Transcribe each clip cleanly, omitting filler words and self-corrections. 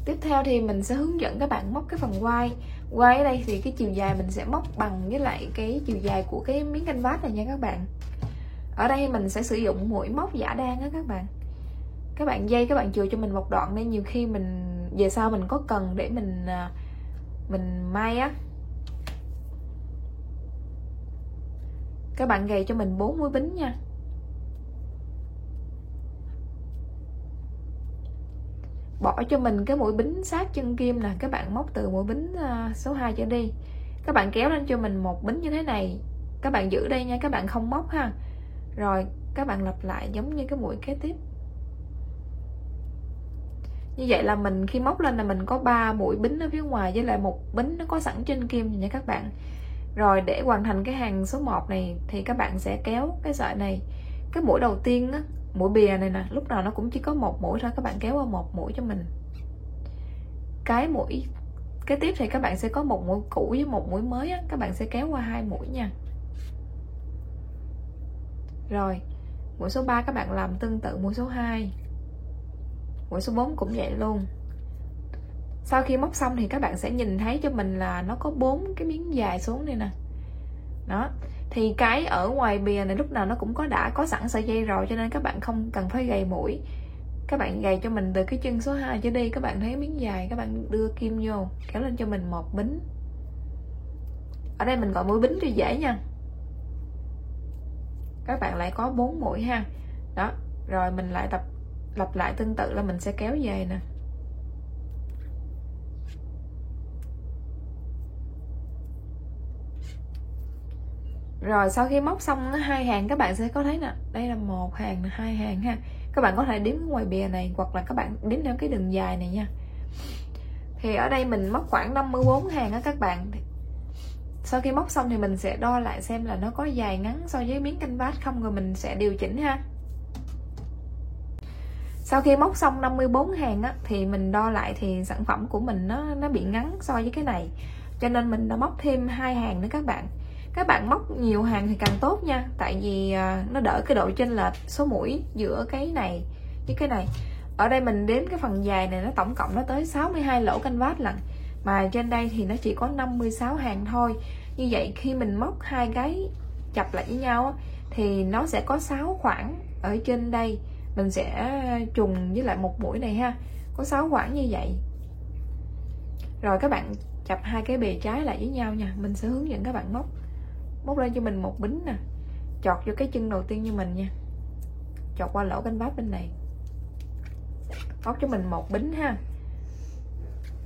Tiếp theo thì mình sẽ hướng dẫn các bạn móc cái phần quai. Quai ở đây thì cái chiều dài mình sẽ móc bằng với lại cái chiều dài của cái miếng canvas này nha các bạn. Ở đây mình sẽ sử dụng mũi móc giả đan á các bạn. Các bạn dây các bạn chừa cho mình một đoạn đây, nhiều khi mình về sau mình có cần để mình may á. Các bạn gầy cho mình 4 mũi bính nha. Bỏ cho mình cái mũi bính sát chân kim nè, các bạn móc từ mũi bính số 2 trở đi. Các bạn kéo lên cho mình một bính như thế này. Các bạn giữ đây nha, các bạn không móc ha. Rồi các bạn lặp lại giống như cái mũi kế tiếp. Như vậy là mình khi móc lên là mình có 3 mũi bính ở phía ngoài với lại một bính nó có sẵn trên kim nha các bạn. Rồi để hoàn thành cái hàng số 1 này thì các bạn sẽ kéo cái sợi này. Cái mũi đầu tiên á, mũi bìa này nè, lúc nào nó cũng chỉ có một mũi thôi, các bạn kéo qua một mũi cho mình. Cái mũi kế tiếp thì các bạn sẽ có một mũi cũ với một mũi mới á, các bạn sẽ kéo qua 2 mũi nha. Rồi mũi số 3 các bạn làm tương tự mũi số 2. Mũi số 4 cũng vậy luôn. Sau khi móc xong thì các bạn sẽ nhìn thấy cho mình là nó có 4 cái miếng dài xuống đây nè. Đó. Thì cái ở ngoài bìa này lúc nào nó cũng đã có sẵn sợi dây rồi, cho nên các bạn không cần phải gầy mũi. Các bạn gầy cho mình từ cái chân số 2 trở đi, các bạn thấy miếng dài, các bạn đưa kim vô, kéo lên cho mình một bính. Ở đây mình gọi mũi bính cho dễ nha. Các bạn lại có 4 mũi ha. Đó, rồi mình lại lặp lại tương tự là mình sẽ kéo về nè. Rồi sau khi móc xong 2 hàng các bạn sẽ có thấy nè, đây là 1 hàng, 2 hàng ha. Các bạn có thể đếm ngoài bìa này hoặc là các bạn đếm theo cái đường dài này nha. Thì ở đây mình móc khoảng 54 hàng á các bạn. Sau khi móc xong thì mình sẽ đo lại xem là nó có dài ngắn so với miếng canvas không, rồi mình sẽ điều chỉnh ha. Sau khi móc xong 54 hàng á, thì mình đo lại thì sản phẩm của mình nó bị ngắn so với cái này, cho nên mình đã móc thêm 2 hàng nữa các bạn. Các bạn móc nhiều hàng thì càng tốt nha, tại vì nó đỡ cái độ chênh lệch số mũi giữa cái này với cái này. Ở đây mình đếm cái phần dài này nó tổng cộng nó tới 62 lỗ canvas lận, mà trên đây thì nó chỉ có 56 hàng thôi. Như vậy khi mình móc 2 cái chập lại với nhau thì nó sẽ có 6 khoảng ở trên đây. Mình sẽ trùng với lại một mũi này ha, có 6 khoảng như vậy. Rồi các bạn chập 2 cái bìa trái lại với nhau nha. Mình sẽ hướng dẫn các bạn móc lên cho mình một bính nè, chọt vô cái chân đầu tiên như mình nha, chọt qua lỗ canvas bên này, móc cho mình một bính ha.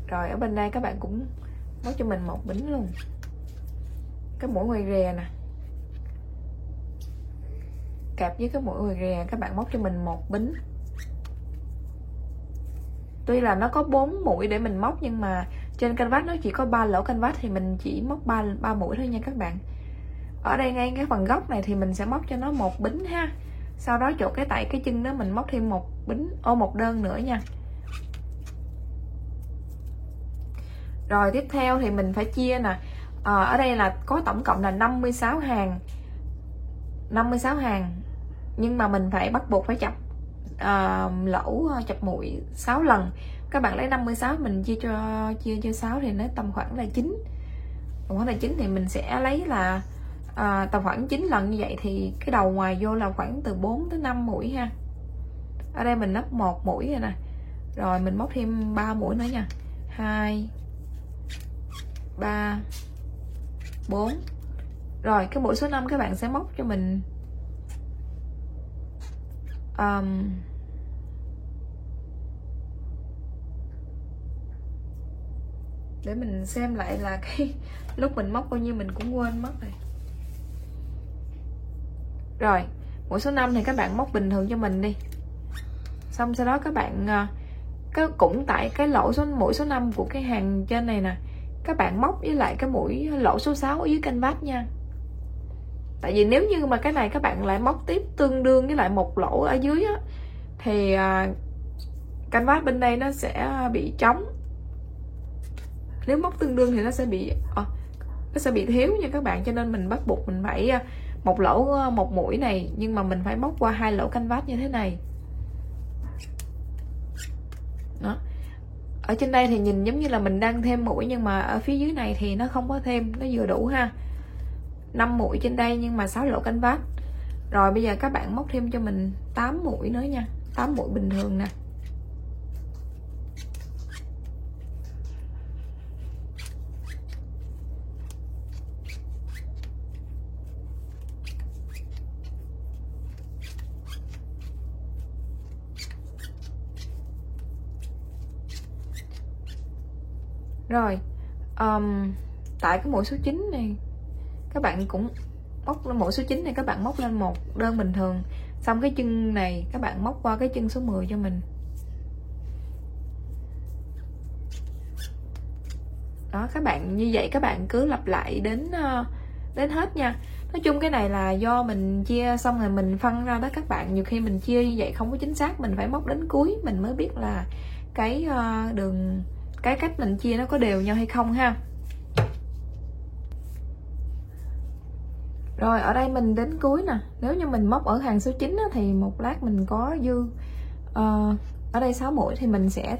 Rồi ở bên đây các bạn cũng móc cho mình một bính luôn. Cái mũi ngoài rìa nè, kẹp với cái mũi ngoài rìa các bạn móc cho mình một bính. Tuy là nó có 4 mũi để mình móc, nhưng mà trên canvas nó chỉ có 3 lỗ canvas thì mình chỉ móc 3 mũi thôi nha các bạn. Ở đây ngay cái phần góc này thì mình sẽ móc cho nó một bính ha. Sau đó chỗ tại cái chân đó mình móc thêm một bính, một đơn nữa nha. Rồi tiếp theo thì mình phải chia nè. Ở đây là có tổng cộng là 56 hàng. 56 hàng. Nhưng mà mình phải bắt buộc phải chập lỗ chập mũi 6 lần. Các bạn lấy 56 mình chia cho 6 thì nó tầm khoảng là 9. Tầm khoảng là 9 thì mình sẽ lấy là tầm khoảng 9 lần như vậy thì cái đầu ngoài vô là khoảng từ 4 tới 5 mũi ha. Ở đây mình lắp 1 mũi rồi nè. Rồi mình móc thêm 3 mũi nữa nha. 2 3 4. Rồi cái mũi số 5 các bạn sẽ móc cho mình để mình xem lại là cái lúc mình móc bao nhiêu mình cũng quên mất rồi. Rồi mũi số 5 thì các bạn móc bình thường cho mình đi. Xong sau đó các bạn cũng tại cái mũi số 5 của cái hàng trên này nè, các bạn móc với lại cái mũi lỗ số 6 ở dưới canvas nha. Tại vì nếu như mà cái này các bạn lại móc tiếp tương đương với lại một lỗ ở dưới á, thì canvas bên đây nó sẽ bị trống. Nếu móc tương đương thì nó sẽ bị thiếu nha các bạn, cho nên mình bắt buộc mình phải một lỗ một mũi này, nhưng mà mình phải móc qua 2 lỗ canvas như thế này. Đó. Ở trên đây thì nhìn giống như là mình đang thêm mũi, nhưng mà ở phía dưới này thì nó không có thêm, nó vừa đủ ha. 5 mũi trên đây nhưng mà 6 lỗ canvas. Rồi bây giờ các bạn móc thêm cho mình 8 mũi nữa nha, 8 mũi bình thường nè. Rồi tại cái mũi số 9 này các bạn cũng móc lên mũi số 9 này, các bạn móc lên một đơn bình thường, xong cái chân này các bạn móc qua cái chân số 10 cho mình. Đó, các bạn như vậy các bạn cứ lặp lại đến hết nha. Nói chung cái này là do mình chia xong rồi mình phân ra đó các bạn, nhiều khi mình chia như vậy không có chính xác, mình phải móc đến cuối mình mới biết là cái cái cách mình chia nó có đều nhau hay không ha. Rồi ở đây mình đến cuối nè, nếu như mình móc ở hàng số 9 á, thì một lát mình có dư ở đây 6 mũi thì mình sẽ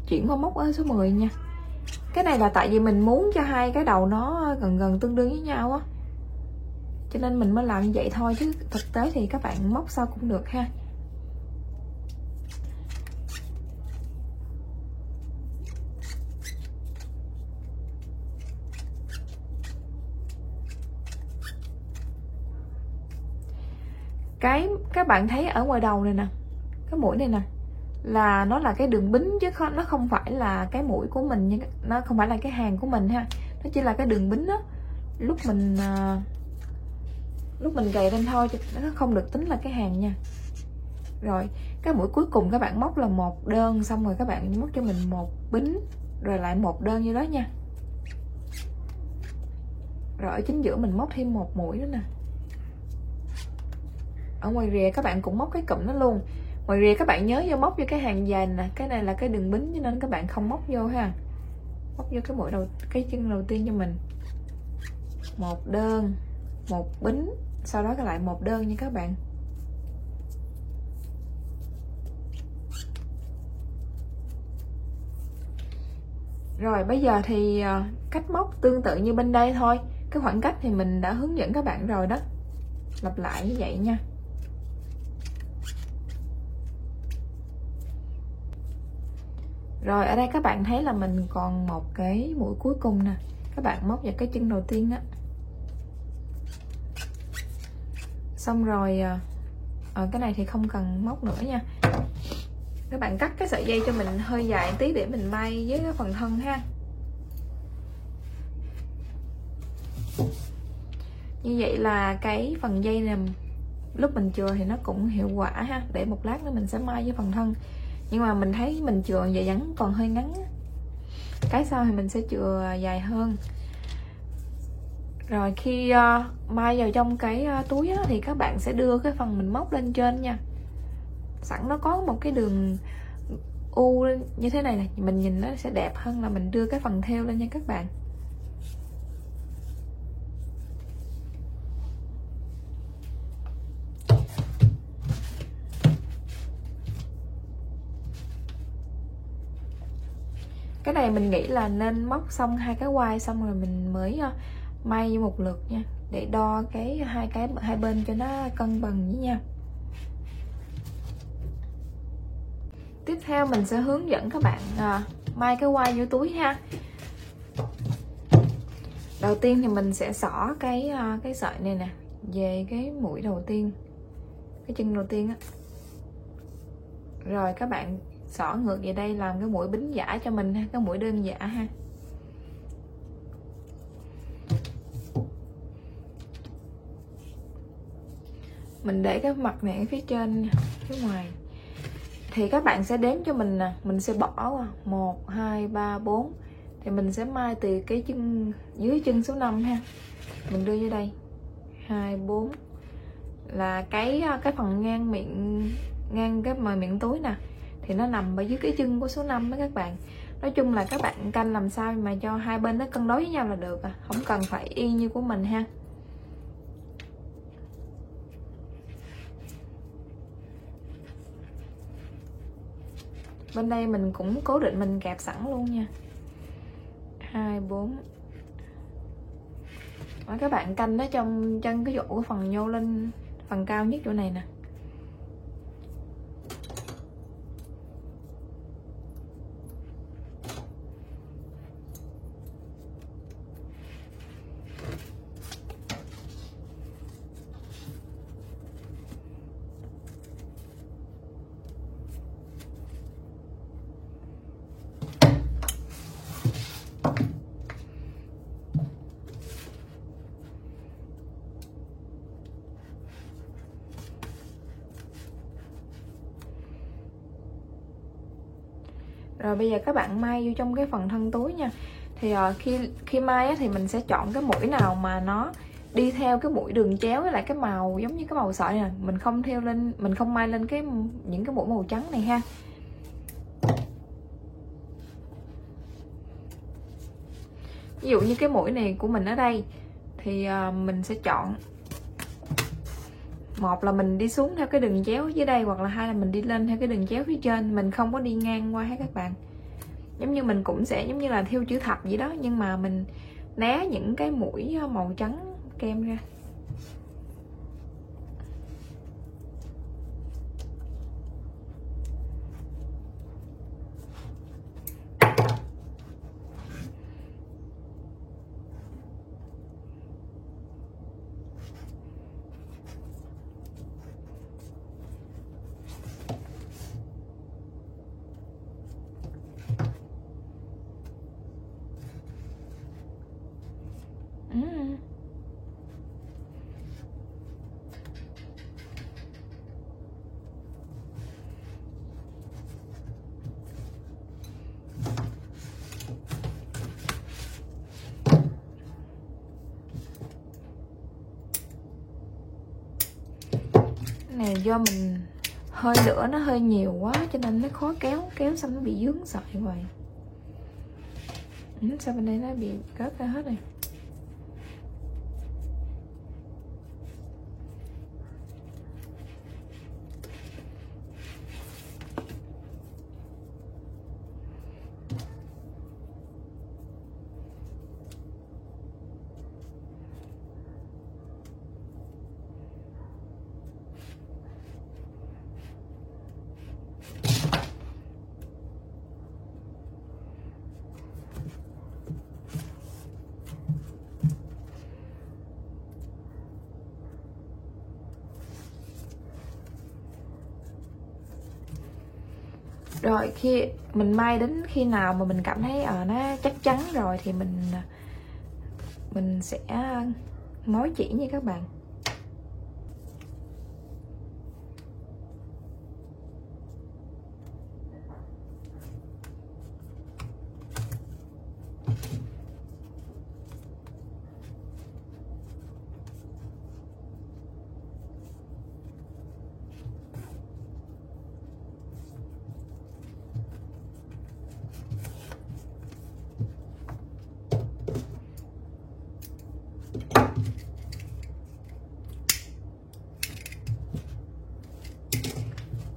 chuyển qua móc ở số 10 nha. Cái này là tại vì mình muốn cho hai cái đầu nó gần gần tương đương với nhau á, cho nên mình mới làm như vậy thôi, chứ thực tế thì các bạn móc sao cũng được ha. Các bạn thấy ở ngoài đầu này nè, cái mũi này nè là nó là cái đường bính chứ nó không phải là cái mũi của mình, nó không phải là cái hàng của mình ha, nó chỉ là cái đường bính đó. Lúc mình gầy lên thôi, nó không được tính là cái hàng nha. Rồi cái mũi cuối cùng các bạn móc là một đơn, xong rồi các bạn móc cho mình một bính rồi lại một đơn như đó nha. Rồi ở chính giữa mình móc thêm một mũi nữa nè. Ở ngoài rìa các bạn cũng móc cái cụm nó luôn. Ngoài rìa các bạn nhớ vô móc vô cái hàng dài nè, cái này là cái đường bính cho nên các bạn không móc vô ha. Móc vô cái mũi cái chân đầu tiên cho mình một đơn, một bính, sau đó lại một đơn nha các bạn. Rồi bây giờ thì cách móc tương tự như bên đây thôi. Cái khoảng cách thì mình đã hướng dẫn các bạn rồi đó, lặp lại như vậy nha. Rồi ở đây các bạn thấy là mình còn một cái mũi cuối cùng nè, các bạn móc vào cái chân đầu tiên á. Xong rồi cái này thì không cần móc nữa nha. Các bạn cắt cái sợi dây cho mình hơi dài tí để mình may với cái phần thân ha. Như vậy là cái phần dây này lúc mình chừa thì nó cũng hiệu quả ha. Để một lát nữa mình sẽ may với phần thân. Nhưng mà mình thấy mình chừa vậy vẫn còn hơi ngắn. Cái sau thì mình sẽ chừa dài hơn. Rồi khi may vào trong cái túi á, thì các bạn sẽ đưa cái phần mình móc lên trên nha. Sẵn nó có một cái đường u như thế này này, mình nhìn nó sẽ đẹp hơn là mình đưa cái phần thêu lên nha các bạn. Cái này mình nghĩ là nên móc xong hai cái quai xong rồi mình mới may một lượt nha, để đo hai bên cho nó cân bằng với nhau. Tiếp theo mình sẽ hướng dẫn các bạn may cái quai vô túi ha. Đầu tiên thì mình sẽ xỏ cái sợi này nè về cái mũi đầu tiên, cái chân đầu tiên á. Rồi các bạn xỏ ngược về đây làm cái mũi bính giả cho mình ha, cái mũi đơn giả ha. Mình để cái mặt này ở phía trên, phía ngoài. Thì các bạn sẽ đếm cho mình nè, mình sẽ bỏ 1, 2, 3, 4. Thì mình sẽ may từ cái chân dưới chân số 5 ha. Mình đưa vô đây 2, 4 là cái phần ngang cái miệng túi nè, thì nó nằm ở dưới cái chân của số 5 đó các bạn. Nói chung là các bạn canh làm sao mà cho hai bên nó cân đối với nhau là được à, không cần phải y như của mình ha. Bên đây mình cũng cố định mình kẹp sẵn luôn nha. 2, 4. Đó, các bạn canh nó trong chân cái chỗ của phần nhô lên phần cao nhất chỗ này nè. Rồi bây giờ các bạn may vô trong cái phần thân túi nha. Thì khi may á, thì mình sẽ chọn cái mũi nào mà nó đi theo cái mũi đường chéo với lại cái màu giống như cái màu sợi này. Mình không theo lên, mình không may lên những cái mũi màu trắng này ha. Ví dụ như cái mũi này của mình ở đây thì mình sẽ chọn, một là mình đi xuống theo cái đường chéo dưới đây, hoặc là hai là mình đi lên theo cái đường chéo phía trên. Mình không có đi ngang qua hết các bạn. Giống như mình cũng sẽ giống như là theo chữ thập vậy đó, nhưng mà mình né những cái mũi màu trắng kem ra. Này do mình hơi lửa nó hơi nhiều quá cho nên nó khó kéo xong nó bị dướng sợi vậy. Sao bên đây nó bị rớt ra hết rồi. Rồi khi mình may đến khi nào mà mình cảm thấy nó chắc chắn rồi thì mình sẽ mối chỉ nha các bạn.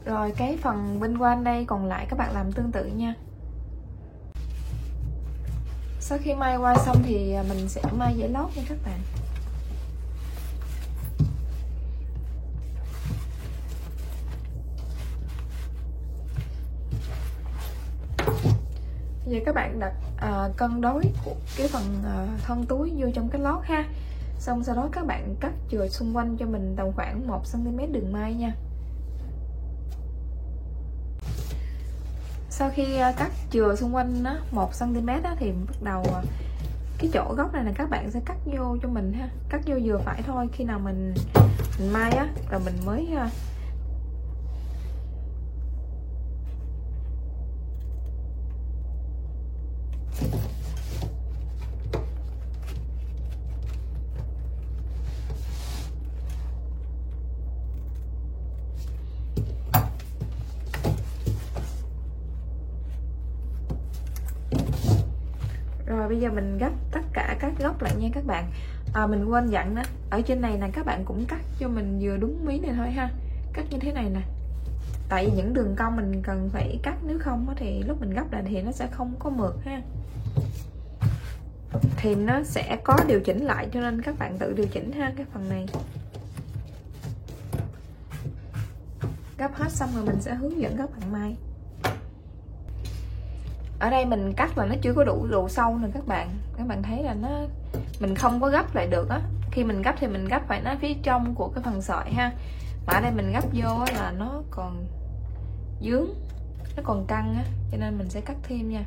Rồi cái phần bên quanh đây còn lại các bạn làm tương tự nha. Sau khi may qua xong thì mình sẽ may dãy lót nha các bạn. Giờ các bạn đặt cân đối của cái phần thân túi vô trong cái lót ha. Xong sau đó các bạn cắt chừa xung quanh cho mình tầm khoảng 1 cm đường may nha. Sau khi cắt chừa xung quanh 1 cm thì bắt đầu cái chỗ góc này là các bạn sẽ cắt vô cho mình ha, cắt vô vừa phải thôi. Khi nào mình may á rồi mình mới Rồi bây giờ mình gấp tất cả các góc lại nha các bạn. Mình quên dặn đó, ở trên này là các bạn cũng cắt cho mình vừa đúng mí này thôi ha. Cắt như thế này nè, tại vì những đường cong mình cần phải cắt, nếu không thì lúc mình gấp lại thì nó sẽ không có mượt ha, thì nó sẽ có điều chỉnh lại, cho nên các bạn tự điều chỉnh ha. Cái phần này gấp hết xong rồi mình sẽ hướng dẫn các bạn may. Ở đây mình cắt là nó chưa có đủ độ sâu nè các bạn thấy là mình không có gấp lại được á. Khi mình gấp thì mình gấp phải nó phía trong của cái phần sợi ha, mà ở đây mình gấp vô là nó còn dướng, nó còn căng á, cho nên mình sẽ cắt thêm nha.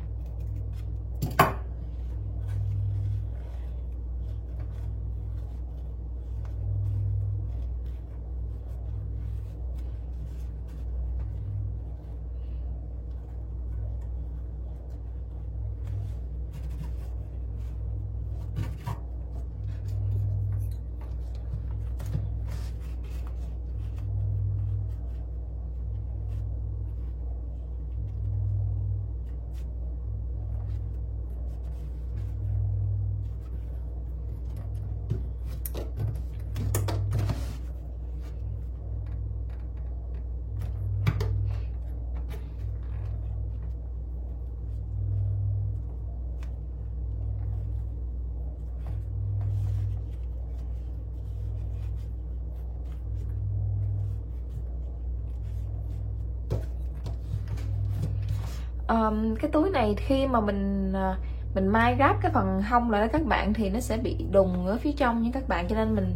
Cái túi này khi mà mình may ráp cái phần hông lại đó các bạn, thì nó sẽ bị đùng ở phía trong nha các bạn, cho nên mình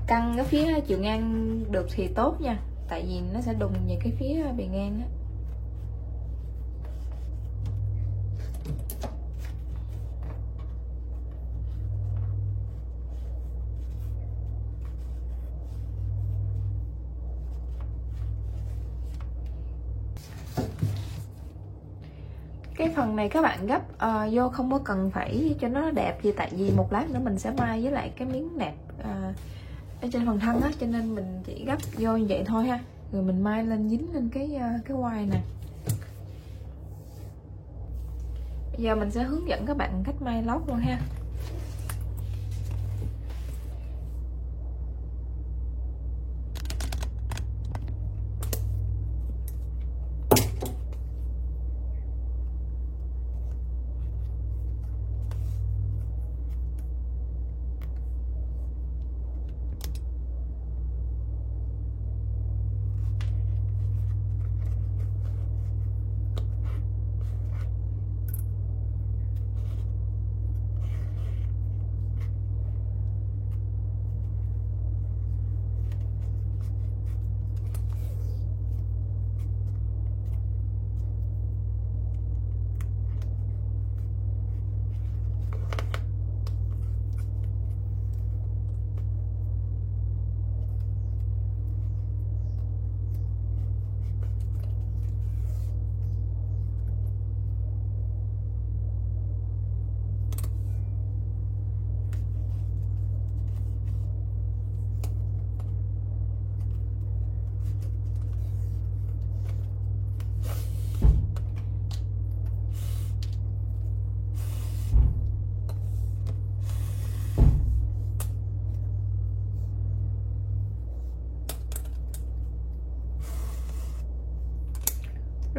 căng cái phía chiều ngang được thì tốt nha, tại vì nó sẽ đùng về cái phía bề ngang á. Cái phần này các bạn gấp vô không có cần phải cho nó đẹp gì, tại vì một lát nữa mình sẽ may với lại cái miếng nẹp ở trên phần thân á, cho nên mình chỉ gấp vô như vậy thôi ha, rồi mình may lên dính lên cái quai nè. Bây giờ mình sẽ hướng dẫn các bạn cách may lót luôn ha.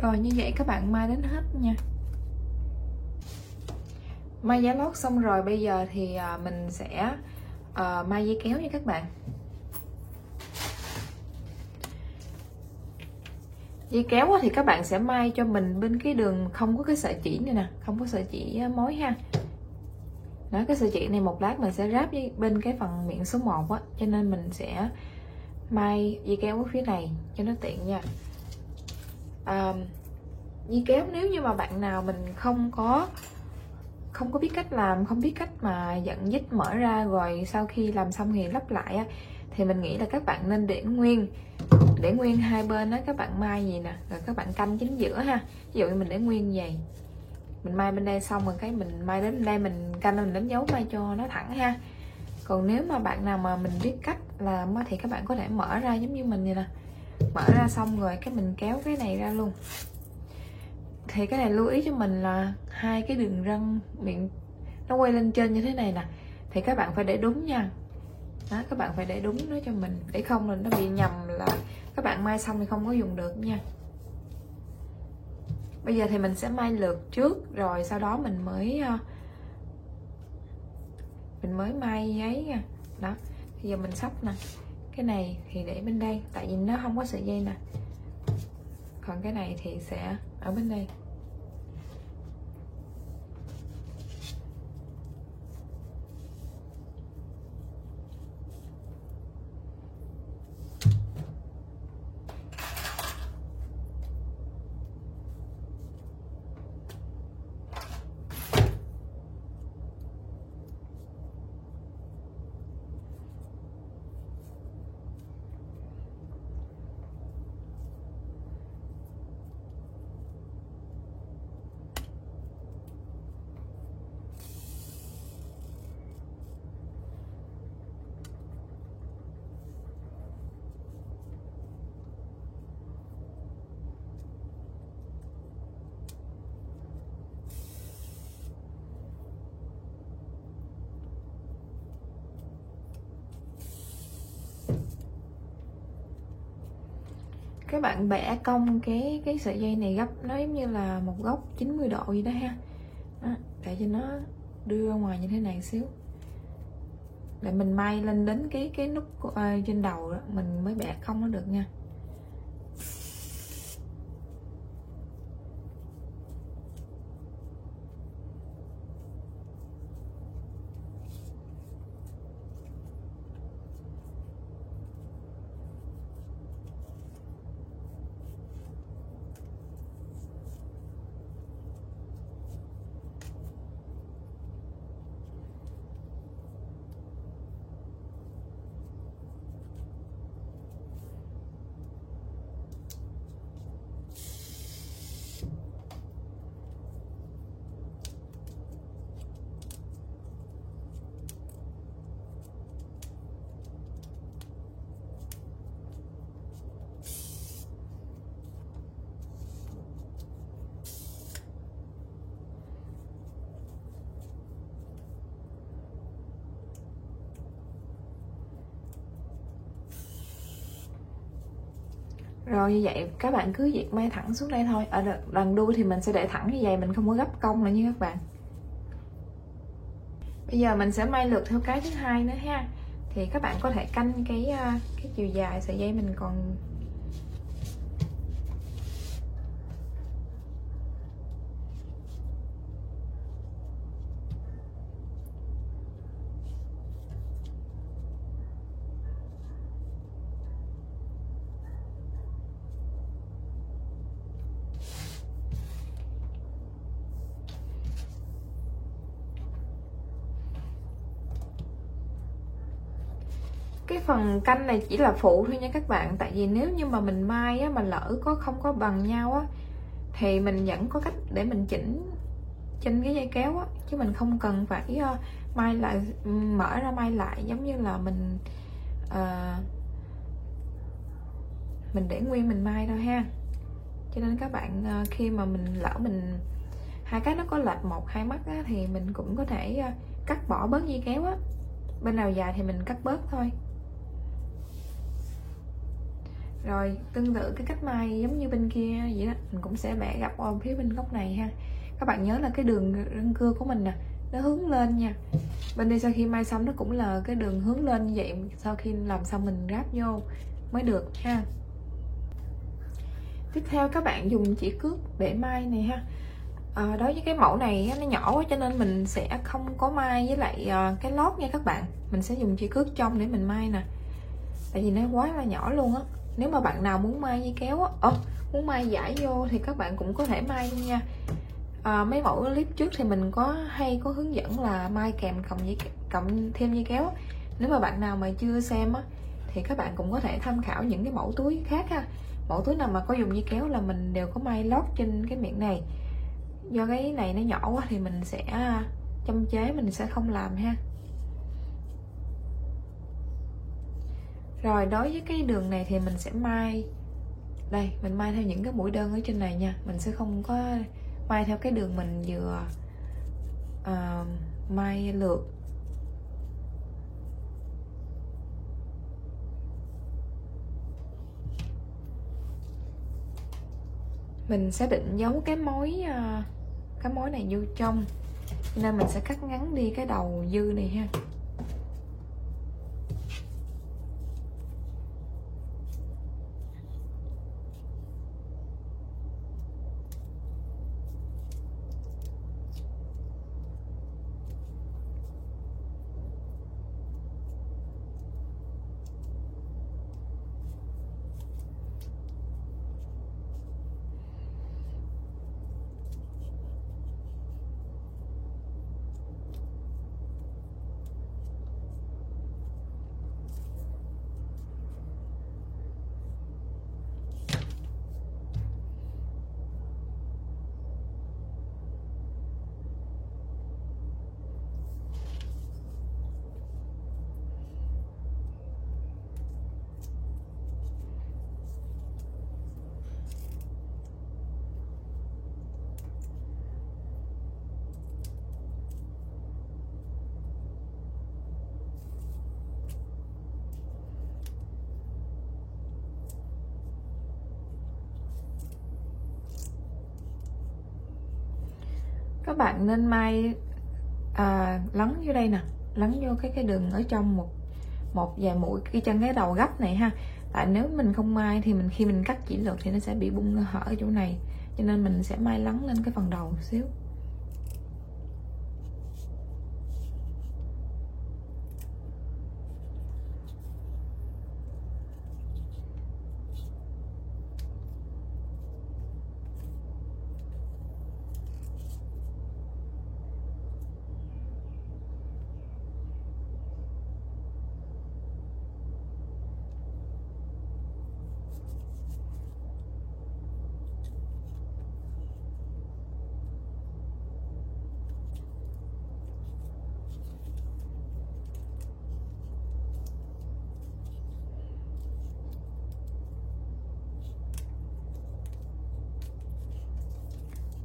Rồi như vậy các bạn may đến hết nha. May giá lót xong rồi, bây giờ thì mình sẽ may dây kéo nha các bạn. Dây kéo thì các bạn sẽ may cho mình bên cái đường không có cái sợi chỉ này nè, không có sợi chỉ mối ha. Đó, cái sợi chỉ này một lát mình sẽ ráp với bên cái phần miệng số 1 á, cho nên mình sẽ may dây kéo ở phía này cho nó tiện nha. Dây kéo nếu như mà bạn nào mình không có biết cách làm, không biết cách mà dẫn dít mở ra rồi sau khi làm xong thì lắp lại á, thì mình nghĩ là các bạn nên để nguyên hai bên đó, các bạn may gì nè, rồi các bạn canh chính giữa ha. Ví dụ như mình để nguyên vậy, mình may bên đây xong rồi cái mình may đến đây, mình canh mình đánh dấu may cho nó thẳng ha. Còn nếu mà bạn nào mà mình biết cách làm thì các bạn có thể mở ra giống như mình vậy nè, mở ra xong rồi cái mình kéo cái này ra luôn. Thì cái này lưu ý cho mình là hai cái đường răng miệng nó quay lên trên như thế này nè, thì các bạn phải để đúng nha. Đó, các bạn phải để đúng nó cho mình, để không là nó bị nhầm là các bạn may xong thì không có dùng được nha. Bây giờ thì mình sẽ may lượt trước, rồi sau đó mình mới may ấy nha. Đó, bây giờ mình sắp nè, cái này thì để bên đây tại vì nó không có sợi dây nè, còn cái này thì sẽ ở bên đây. Các bạn bẻ cong cái sợi dây này gấp nó giống như là một góc 90 độ gì đó ha. Đó, để cho nó đưa ra ngoài như thế này xíu, để mình may lên đến cái nút trên đầu đó, mình mới bẻ cong nó được nha. Rồi như vậy các bạn cứ việc may thẳng xuống đây thôi. Ở đằng đuôi thì mình sẽ để thẳng như vậy, mình không có gấp cong nữa nha các bạn. Bây giờ mình sẽ may lượt theo cái thứ hai nữa ha. Thì các bạn có thể canh cái chiều dài sợi dây mình còn. Cái phần canh này chỉ là phụ thôi nha các bạn, tại vì nếu như mà mình may á, mà lỡ không có bằng nhau á, thì mình vẫn có cách để mình chỉnh trên cái dây kéo á, chứ mình không cần phải may lại, mở ra may lại giống như là mình để nguyên mình may đâu ha. Cho nên các bạn khi mà mình lỡ mình hai cái nó có lệch một hai mắt á, thì mình cũng có thể cắt bỏ bớt dây kéo á, bên nào dài thì mình cắt bớt thôi. Rồi tương tự cái cách may giống như bên kia vậy đó, mình cũng sẽ bẻ gập ở phía bên góc này ha. Các bạn nhớ là cái đường răng cưa của mình nè, nó hướng lên nha. Bên đây sau khi may xong nó cũng là cái đường hướng lên như vậy, sau khi làm xong mình ráp vô mới được ha. Tiếp theo các bạn dùng chỉ cước để may này ha. Đối với cái mẫu này nó nhỏ quá cho nên mình sẽ không có may với lại cái lót nha các bạn. Mình sẽ dùng chỉ cước trong để mình may nè, tại vì nó quá là nhỏ luôn á. Nếu mà bạn nào muốn may dây kéo á, muốn may giải vô thì các bạn cũng có thể may luôn nha. Mấy mẫu clip trước thì mình có hướng dẫn là may kèm cộng thêm dây kéo. Nếu mà bạn nào mà chưa xem á, thì các bạn cũng có thể tham khảo những cái mẫu túi khác ha. Mẫu túi nào mà có dùng dây kéo là mình đều có may lót trên cái miệng này. Do cái này nó nhỏ quá thì mình sẽ châm chế, mình sẽ không làm ha. Rồi đối với cái đường này thì mình sẽ may đây, mình may theo những cái mũi đơn ở trên này nha, mình sẽ không có may theo cái đường mình vừa may lượt. Mình sẽ định giấu cái mối này vô trong, nên mình sẽ cắt ngắn đi cái đầu dư này ha. Các bạn nên may lấn vô đây nè, lấn vô cái đường ở trong một vài mũi cái chân cái đầu gấp này ha. Tại nếu mình không may thì khi mình cắt chỉ lược thì nó sẽ bị bung hở ở chỗ này, cho nên mình sẽ may lấn lên cái phần đầu một xíu.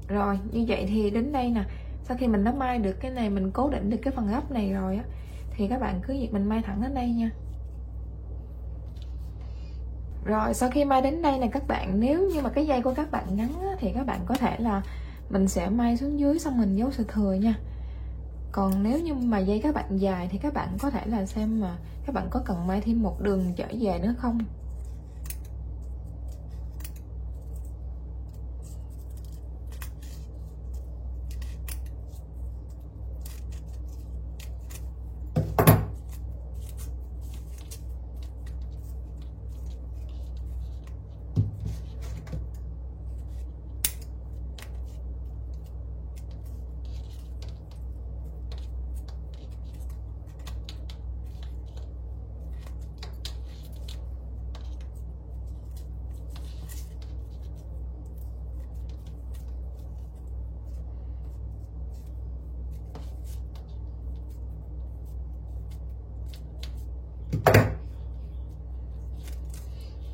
Rồi như vậy thì đến đây nè, sau khi mình đã may được cái này, mình cố định được cái phần gấp này rồi á, thì các bạn cứ việc mình may thẳng đến đây nha. Rồi sau khi may đến đây này các bạn, nếu như mà cái dây của các bạn ngắn á, thì các bạn có thể là mình sẽ may xuống dưới xong mình giấu sợi thừa nha. Còn nếu như mà dây các bạn dài thì các bạn có thể là xem mà các bạn có cần may thêm một đường trở về nữa không.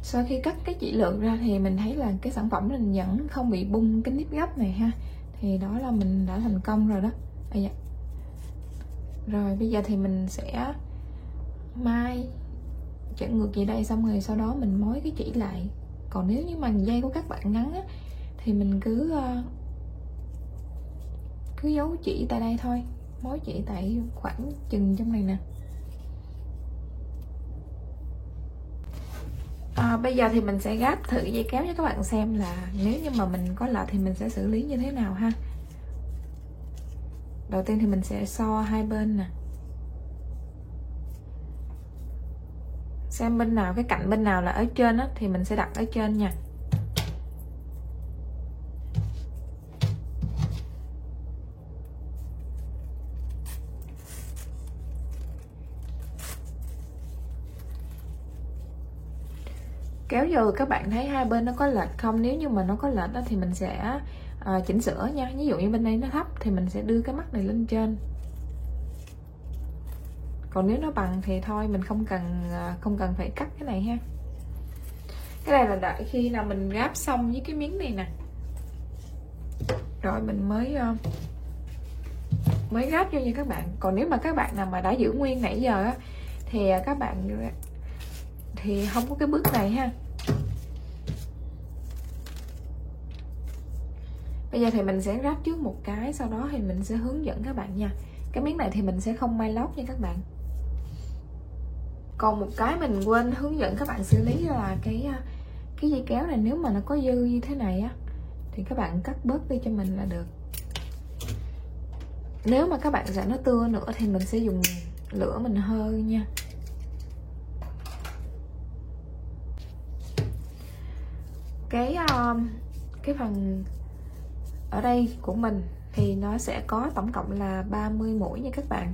Sau khi cắt cái chỉ lược ra thì mình thấy là cái sản phẩm mình vẫn không bị bung cái nếp gấp này ha, thì đó là mình đã thành công rồi đó. Rồi bây giờ thì mình sẽ may trở ngược về đây, xong rồi sau đó mình mối cái chỉ lại. Còn nếu như mà dây của các bạn ngắn á, thì mình cứ giấu chỉ tại đây thôi, mối chỉ tại khoảng chừng trong này nè. Bây giờ thì mình sẽ gáp thử dây kéo cho các bạn xem là nếu như mà mình có lệch thì mình sẽ xử lý như thế nào ha. Đầu tiên thì mình sẽ so hai bên nè, xem bên nào, cái cạnh bên nào là ở trên á, thì mình sẽ đặt ở trên nha. Kéo vô các bạn thấy hai bên nó có lệch không? Nếu như mà nó có lệch đó thì mình sẽ chỉnh sửa nha. Ví dụ như bên đây nó thấp thì mình sẽ đưa cái mắt này lên trên. Còn nếu nó bằng thì thôi, mình không cần phải cắt cái này ha. Cái này là đợi khi nào mình gáp xong với cái miếng này nè, rồi mình mới gáp vô nha các bạn. Còn nếu mà các bạn nào mà đã giữ nguyên nãy giờ á, thì các bạn thì không có cái bước này ha. Bây giờ thì mình sẽ ráp trước một cái, sau đó thì mình sẽ hướng dẫn các bạn nha. Cái miếng này thì mình sẽ không may lót nha các bạn. Còn một cái mình quên hướng dẫn các bạn xử lý là cái dây kéo này, nếu mà nó có dư như thế này á thì các bạn cắt bớt đi cho mình là được. Nếu mà các bạn sợ nó tưa nữa thì mình sẽ dùng lửa mình hơi nha. Cái phần ở đây của mình thì nó sẽ có tổng cộng là 30 mũi nha các bạn.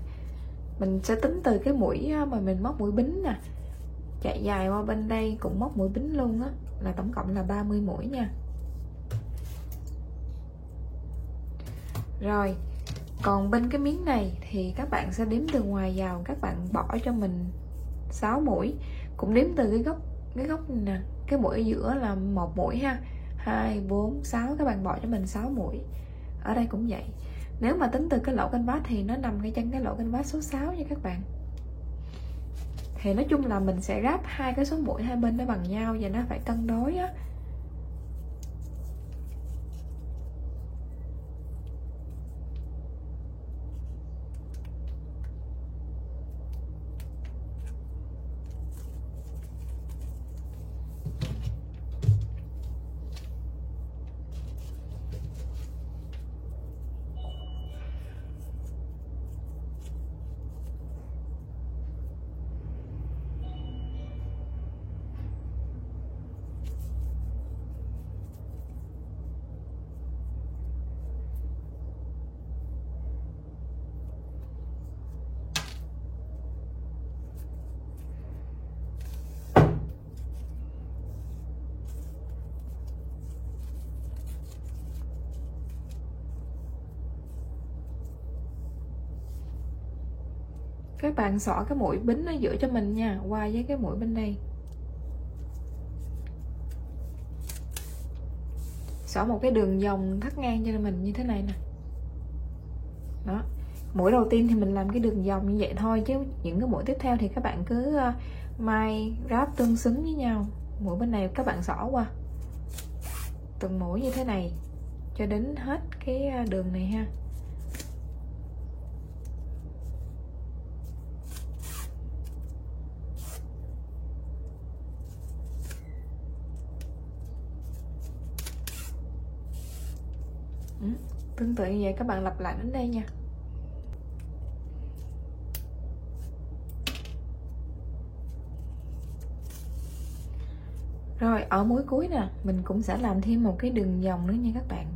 Mình sẽ tính từ cái mũi mà mình móc mũi bính nè, chạy dài qua bên đây cũng móc mũi bính luôn á, là tổng cộng là 30 mũi nha. Rồi, còn bên cái miếng này thì các bạn sẽ đếm từ ngoài vào, các bạn bỏ cho mình 6 mũi, cũng đếm từ cái góc này nè, cái mũi ở giữa là 1 mũi ha, 2, 4, 6, các bạn bỏ cho mình 6 mũi. Ở đây cũng vậy. Nếu mà tính từ cái lỗ canvas thì nó nằm ngay trên cái lỗ canvas số 6 nha các bạn. Thì nói chung là mình sẽ ráp hai cái số mũi hai bên nó bằng nhau và nó phải cân đối á. Các bạn xỏ cái mũi bính ở giữa cho mình nha, qua với cái mũi bên đây. Xỏ một cái đường vòng thắt ngang cho mình như thế này nè. Đó. Mũi đầu tiên thì mình làm cái đường vòng như vậy thôi, chứ những cái mũi tiếp theo thì các bạn cứ may ráp tương xứng với nhau. Mũi bên này các bạn xỏ qua từng mũi như thế này cho đến hết cái đường này ha. Tương tự như vậy các bạn lặp lại đến đây nha. Rồi ở mũi cuối nè, mình cũng sẽ làm thêm một cái đường vòng nữa nha các bạn.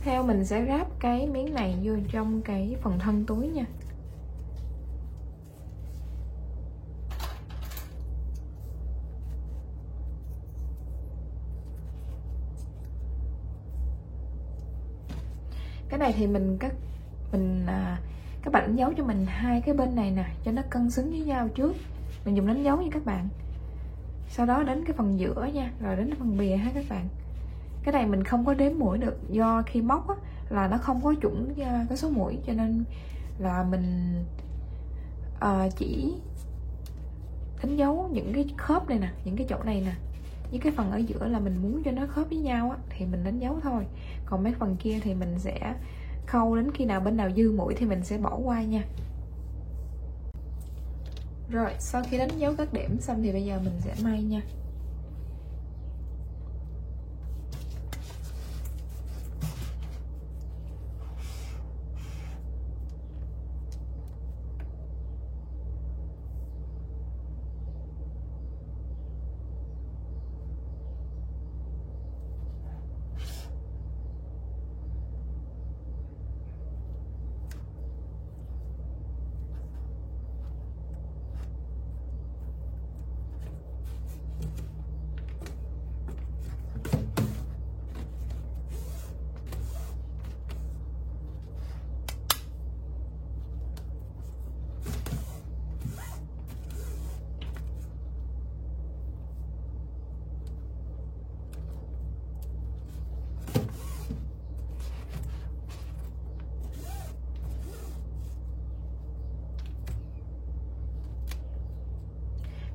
Theo mình sẽ ráp cái miếng này vô trong cái phần thân túi nha. Cái này thì các bạn đánh dấu cho mình hai cái bên này nè cho nó cân xứng với nhau trước. Mình dùng đánh dấu nha các bạn. Sau đó đến cái phần giữa nha, rồi đến phần bìa ha các bạn. Cái này mình không có đếm mũi được, do khi móc á, là nó không có chuẩn cái số mũi, cho nên là mình chỉ đánh dấu những cái khớp này nè, những cái chỗ này nè, với cái phần ở giữa là mình muốn cho nó khớp với nhau á, thì mình đánh dấu thôi. Còn mấy phần kia thì mình sẽ khâu đến khi nào bên nào dư mũi thì mình sẽ bỏ qua nha. Rồi sau khi đánh dấu các điểm xong thì bây giờ mình sẽ may nha.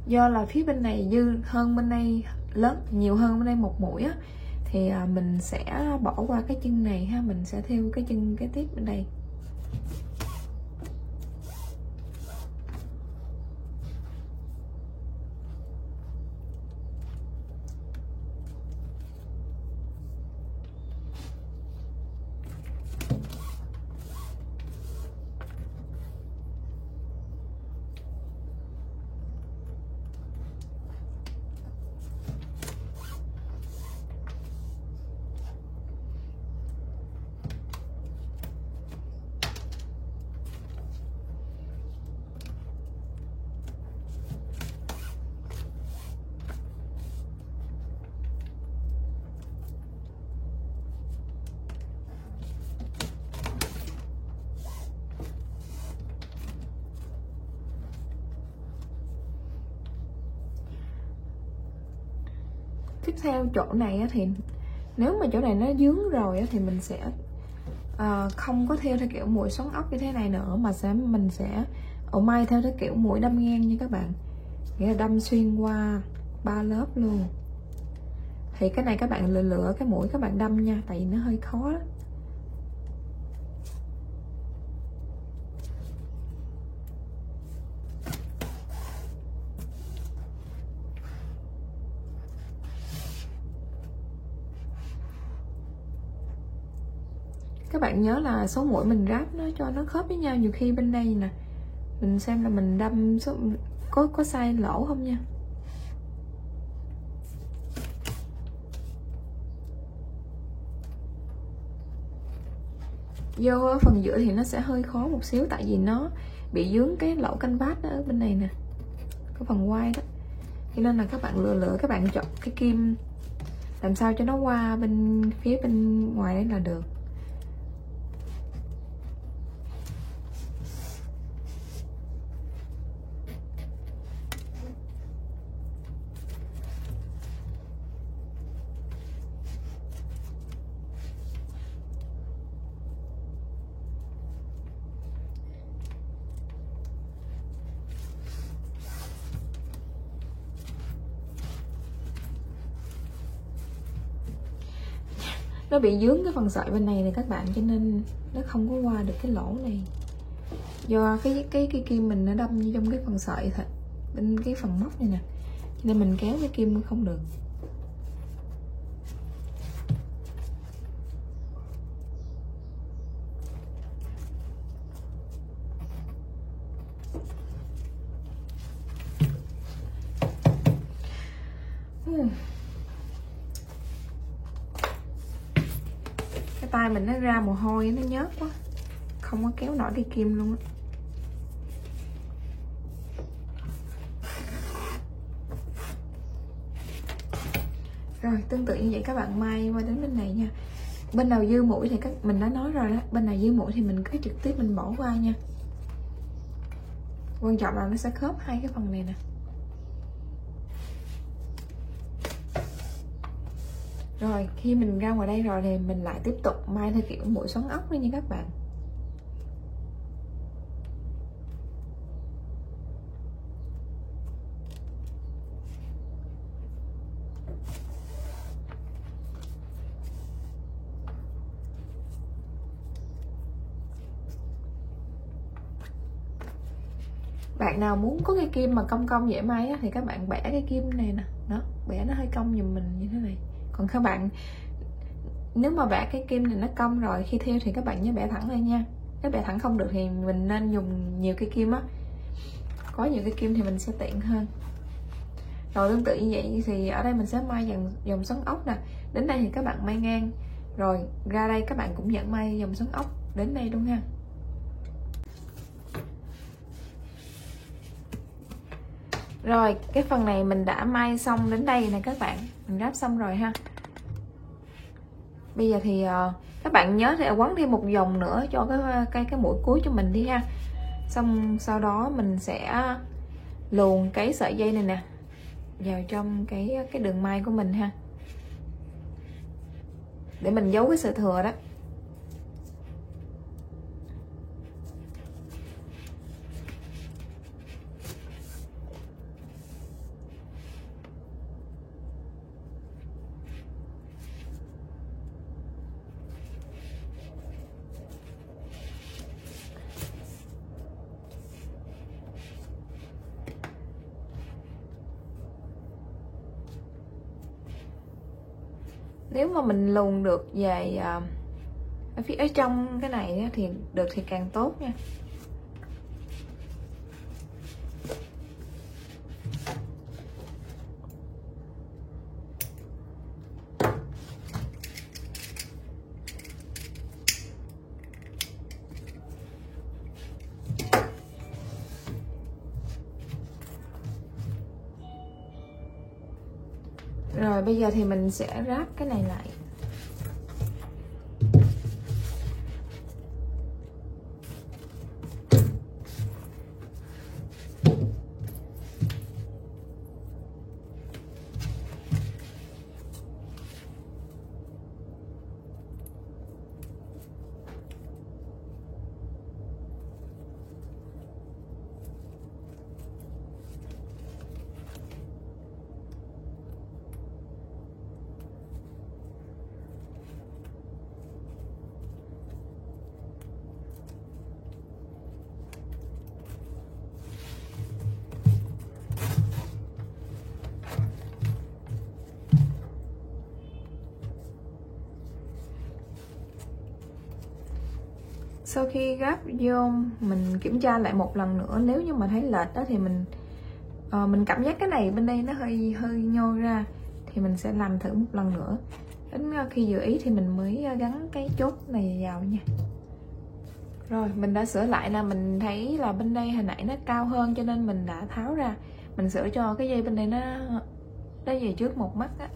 Do là phía bên này dư hơn bên đây, nhiều hơn bên đây một mũi á, thì mình sẽ bỏ qua cái chân này ha, mình sẽ theo cái chân kế tiếp bên đây. Tiếp theo chỗ này thì nếu mà chỗ này nó dướng rồi thì mình sẽ không có theo kiểu mũi xoắn ốc như thế này nữa, mà mình sẽ may theo cái kiểu mũi đâm ngang nha các bạn, nghĩa là đâm xuyên qua 3 lớp luôn. Thì cái này các bạn lựa cái mũi các bạn đâm nha, tại vì nó hơi khó đó. Các bạn nhớ là số mũi mình ráp nó cho nó khớp với nhau. Nhiều khi bên đây nè, mình xem là mình đâm số có sai lỗ không nha. Vô phần giữa thì nó sẽ hơi khó một xíu, tại vì nó bị dướng cái lỗ canvas đó ở bên này nè, cái phần quai đó, cho nên là các bạn lựa các bạn chọn cái kim làm sao cho nó qua phía bên ngoài đấy là được. Nó bị dướng cái phần sợi bên này này các bạn, cho nên nó không có qua được cái lỗ này, do cái kim mình nó đâm trong cái phần sợi thật bên cái phần móc này nè, cho nên mình kéo cái kim không được. Cái tay mình nó ra mồ hôi, nó nhớt quá, không có kéo nổi cái kim luôn á. Rồi tương tự như vậy các bạn may qua đến bên này nha. Bên nào dư mũi thì mình đã nói rồi đó, bên nào dư mũi thì mình cứ trực tiếp mình bỏ qua nha. Quan trọng là nó sẽ khớp hai cái phần này nè. Rồi khi mình ra ngoài đây rồi thì mình lại tiếp tục may theo kiểu mũi xoắn ốc đó nha các bạn. Bạn nào muốn có cái kim mà cong cong dễ may á, thì các bạn bẻ cái kim này nè, đó, bẻ nó hơi cong giùm mình như thế này. Còn các bạn nếu mà bẻ cái kim này nó cong rồi, khi thêu thì các bạn nhớ bẻ thẳng lên nha. Nếu bẻ thẳng không được thì mình nên dùng nhiều cây kim á, có nhiều cây kim thì mình sẽ tiện hơn. Rồi tương tự như vậy thì ở đây mình sẽ may dòng xoắn ốc nè, đến đây thì các bạn may ngang, rồi ra đây các bạn cũng vẫn may dòng xoắn ốc đến đây luôn ha. Rồi cái phần này mình đã may xong đến đây này các bạn, mình ráp xong rồi ha. Bây giờ thì các bạn nhớ thì quấn thêm một vòng nữa cho cái mũi cuối cho mình đi ha. Xong sau đó mình sẽ luồn cái sợi dây này nè vào trong cái đường may của mình ha, để mình giấu cái sợi thừa đó. Nếu mà mình luồn được về ở phía ở trong cái này thì được thì càng tốt nha. Rồi bây giờ thì mình sẽ ráp cái này lại. Sau khi gắp vô mình kiểm tra lại một lần nữa, nếu như mà thấy lệch đó thì mình cảm giác cái này bên đây nó hơi nhô ra thì mình sẽ làm thử một lần nữa. Đến khi vừa ý thì mình mới gắn cái chốt này vào nha. Rồi mình đã sửa lại là mình thấy là bên đây hồi nãy nó cao hơn cho nên mình đã tháo ra, mình sửa cho cái dây bên đây nó về trước một mắt á.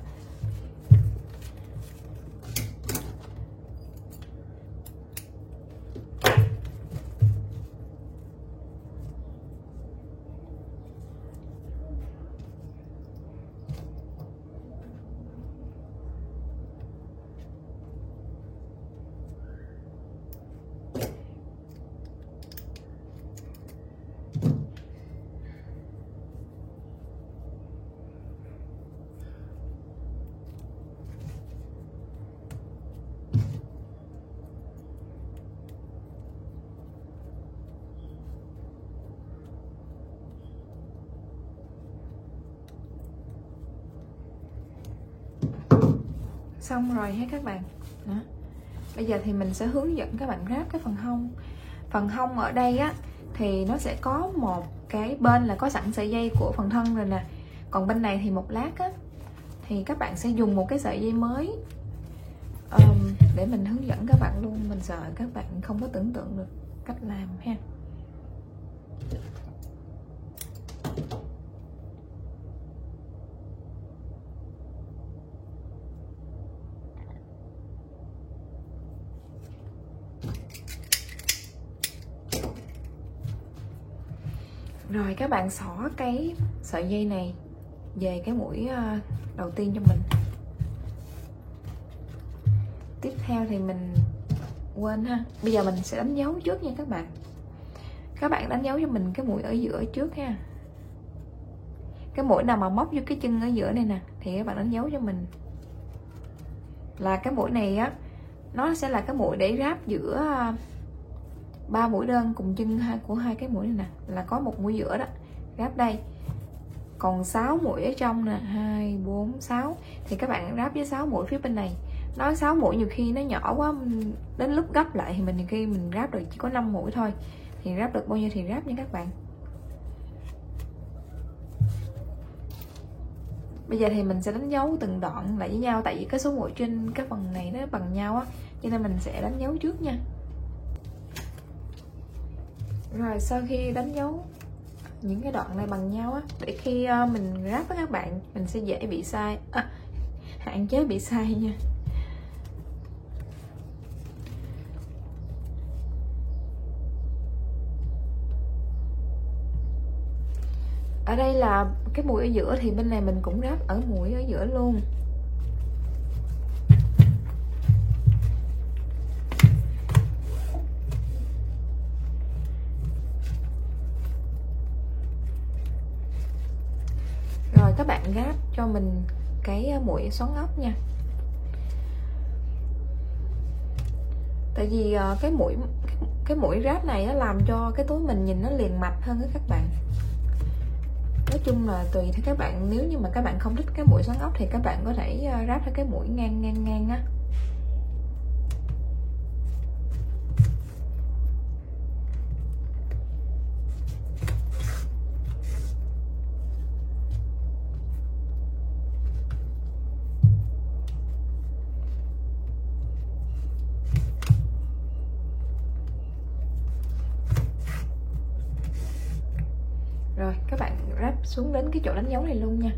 Xong rồi ha các bạn. Đó. Bây giờ thì mình sẽ hướng dẫn các bạn ráp cái phần hông. Phần hông ở đây á thì nó sẽ có một cái bên là có sẵn sợi dây của phần thân rồi nè. Còn bên này thì một lát á thì các bạn sẽ dùng một cái sợi dây mới để mình hướng dẫn các bạn luôn. Mình sợ các bạn không có tưởng tượng được cách làm ha. Rồi các bạn xỏ cái sợi dây này về cái mũi đầu tiên cho mình. Tiếp theo thì mình quên ha, bây giờ mình sẽ đánh dấu trước nha các bạn. Các bạn đánh dấu cho mình cái mũi ở giữa trước ha. Cái mũi nào mà móc vô cái chân ở giữa này nè thì các bạn đánh dấu cho mình. Là cái mũi này á, nó sẽ là cái mũi để ráp giữa 3 mũi đơn cùng chân của hai cái mũi này nè, là có một mũi giữa đó, ráp đây. Còn 6 mũi ở trong nè, 2, 4, 6 thì các bạn ráp với 6 mũi phía bên này. Nói 6 mũi nhiều khi nó nhỏ quá, đến lúc gấp lại thì nhiều khi mình ráp được chỉ có 5 mũi thôi. Thì ráp được bao nhiêu thì ráp nha các bạn. Bây giờ thì mình sẽ đánh dấu từng đoạn lại với nhau, tại vì cái số mũi trên cái phần này nó bằng nhau á, cho nên mình sẽ đánh dấu trước nha. Rồi sau khi đánh dấu những cái đoạn này bằng nhau á, để khi mình ráp với các bạn mình sẽ dễ bị sai, hạn chế bị sai nha. Ở đây là cái mũi ở giữa thì bên này mình cũng ráp ở mũi ở giữa luôn. Rồi các bạn ráp cho mình cái mũi xoắn ốc nha. Tại vì cái mũi ráp này nó làm cho cái túi mình nhìn nó liền mạch hơn đó các bạn. Nói chung là tùy theo các bạn, nếu như mà các bạn không thích cái mũi xoắn ốc thì các bạn có thể ráp theo cái mũi ngang á. Rồi các bạn ráp xuống đến cái chỗ đánh dấu này luôn nha.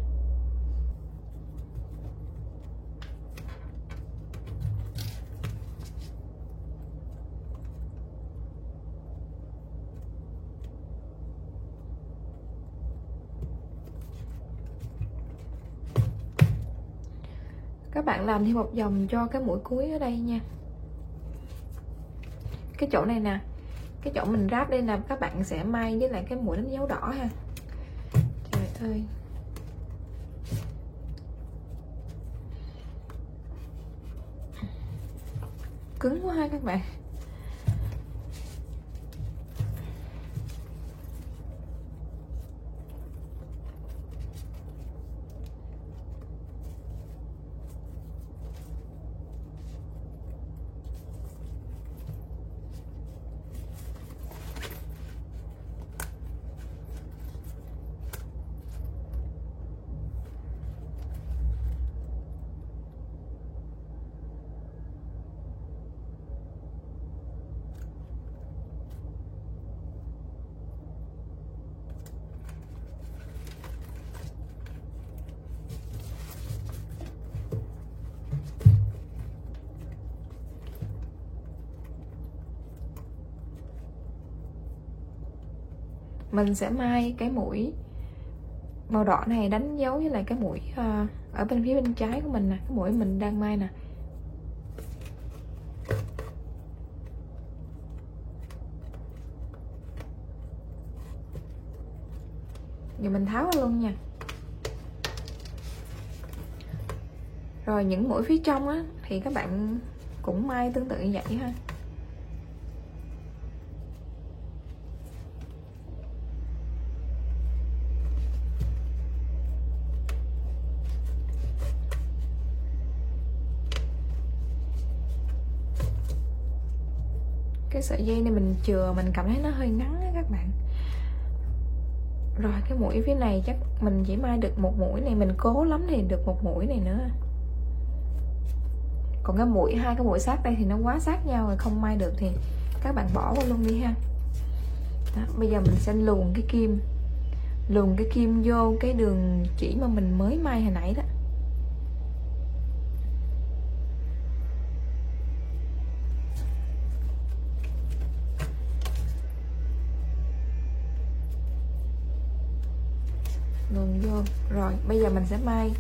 Các bạn làm thêm một vòng cho cái mũi cuối ở đây nha. Cái chỗ này nè, cái chỗ mình ráp đây nè, các bạn sẽ may với lại cái mũi đánh dấu đỏ ha. Trời ơi, cứng quá ha các bạn. Mình sẽ may cái mũi màu đỏ này đánh dấu với lại cái mũi ở bên phía bên trái của mình nè, cái mũi mình đang may nè. Giờ mình tháo ra luôn nha. Rồi những mũi phía trong á thì các bạn cũng may tương tự như vậy ha. Cái sợi dây này mình chừa, mình cảm thấy nó hơi ngắn á các bạn. Rồi cái mũi phía này chắc mình chỉ may được một mũi này, mình cố lắm thì được một mũi này nữa. Còn cái mũi, hai cái mũi sát đây thì nó quá sát nhau rồi, không may được thì các bạn bỏ qua luôn đi ha. Đó, bây giờ mình sẽ luồn cái kim vô cái đường chỉ mà mình mới may hồi nãy đó. luồn vô. Rồi bây giờ mình sẽ may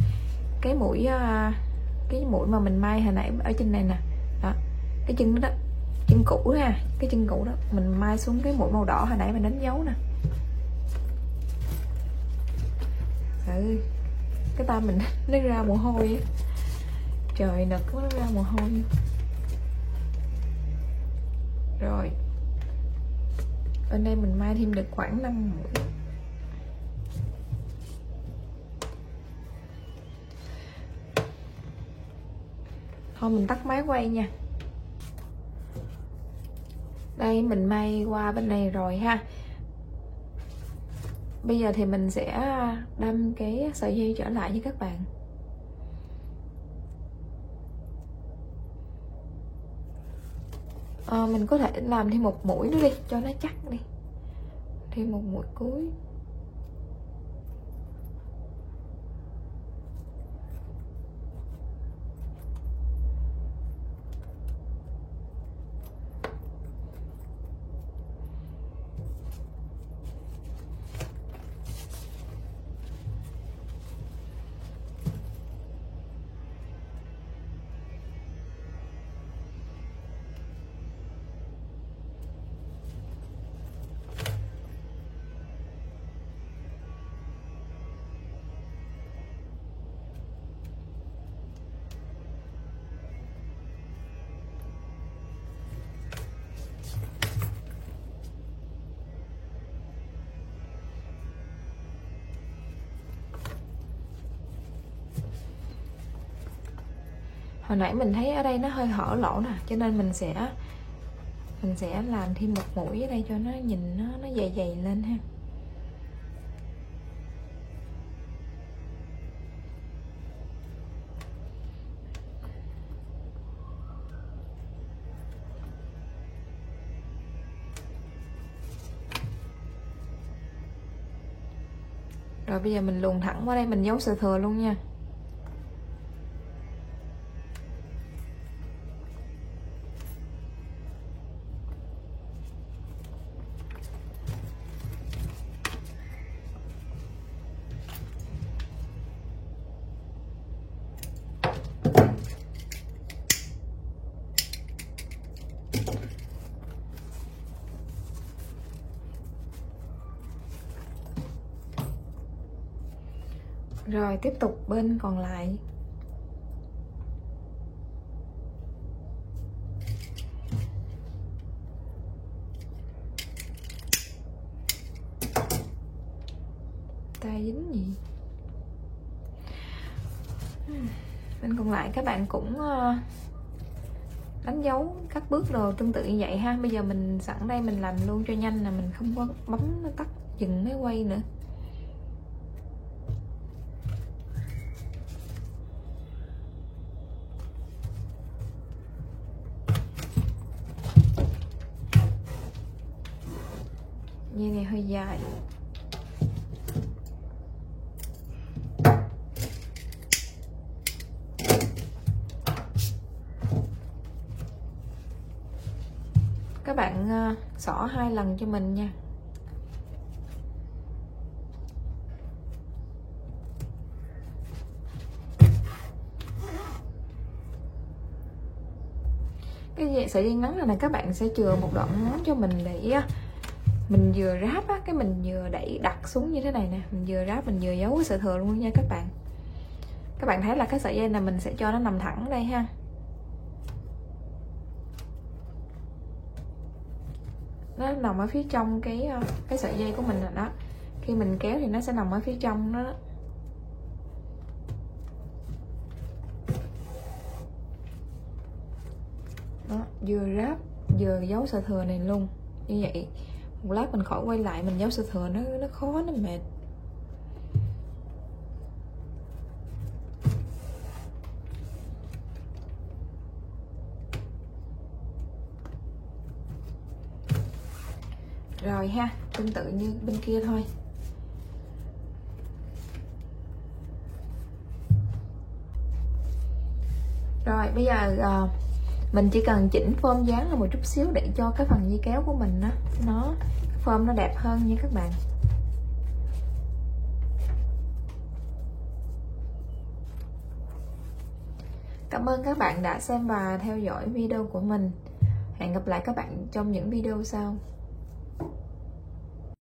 cái mũi mà mình may hồi nãy ở trên này nè, đó cái chân đó, chân cũ ha, cái chân cũ đó mình may xuống cái mũi màu đỏ hồi nãy mình đánh dấu nè. Cái tay mình nó ra mồ hôi á, trời nực quá, nó ra mồ hôi. Rồi bên đây mình may thêm được khoảng 5 mũi. Thôi mình tắt máy quay nha. Đây mình may qua bên này rồi ha. Bây giờ thì mình sẽ đâm cái sợi dây trở lại với các bạn. Mình có thể làm thêm một mũi nữa đi cho nó chắc đi, thêm một mũi cuối. Hồi nãy mình thấy ở đây nó hơi hở lỗ nè, cho nên mình sẽ làm thêm một mũi ở đây cho nó nhìn nó dày dày lên ha. Rồi bây giờ mình luồn thẳng qua đây, mình giấu sợi thừa luôn nha. Rồi tiếp tục bên còn lại. Tay dính gì? Bên còn lại các bạn cũng đánh dấu các bước đồ tương tự như vậy ha. Bây giờ mình sẵn đây mình làm luôn cho nhanh là mình không có bấm nó tắt dừng máy quay nữa. Dây này hơi dài. Các bạn xỏ 2 lần cho mình nha. Cái sợi dây ngắn này các bạn sẽ chừa một đoạn ngắn cho mình để mình vừa ráp á, cái mình vừa đẩy đặt xuống như thế này nè, mình vừa ráp mình vừa giấu cái sợi thừa luôn nha các bạn. Các bạn thấy là cái sợi dây này mình sẽ cho nó nằm thẳng đây ha. Nó nằm ở phía trong cái sợi dây của mình rồi đó. Khi mình kéo thì nó sẽ nằm ở phía trong đó. Đó, vừa ráp vừa giấu sợi thừa này luôn. Như vậy một lát mình khỏi quay lại mình giấu sợi thừa nó khó, nó mệt. Rồi ha, tương tự như bên kia thôi. Rồi bây giờ mình chỉ cần chỉnh form dáng là một chút xíu để cho cái phần dây kéo của mình nó form nó đẹp hơn nha các bạn. Cảm ơn các bạn đã xem và theo dõi video của mình. Hẹn gặp lại các bạn trong những video sau.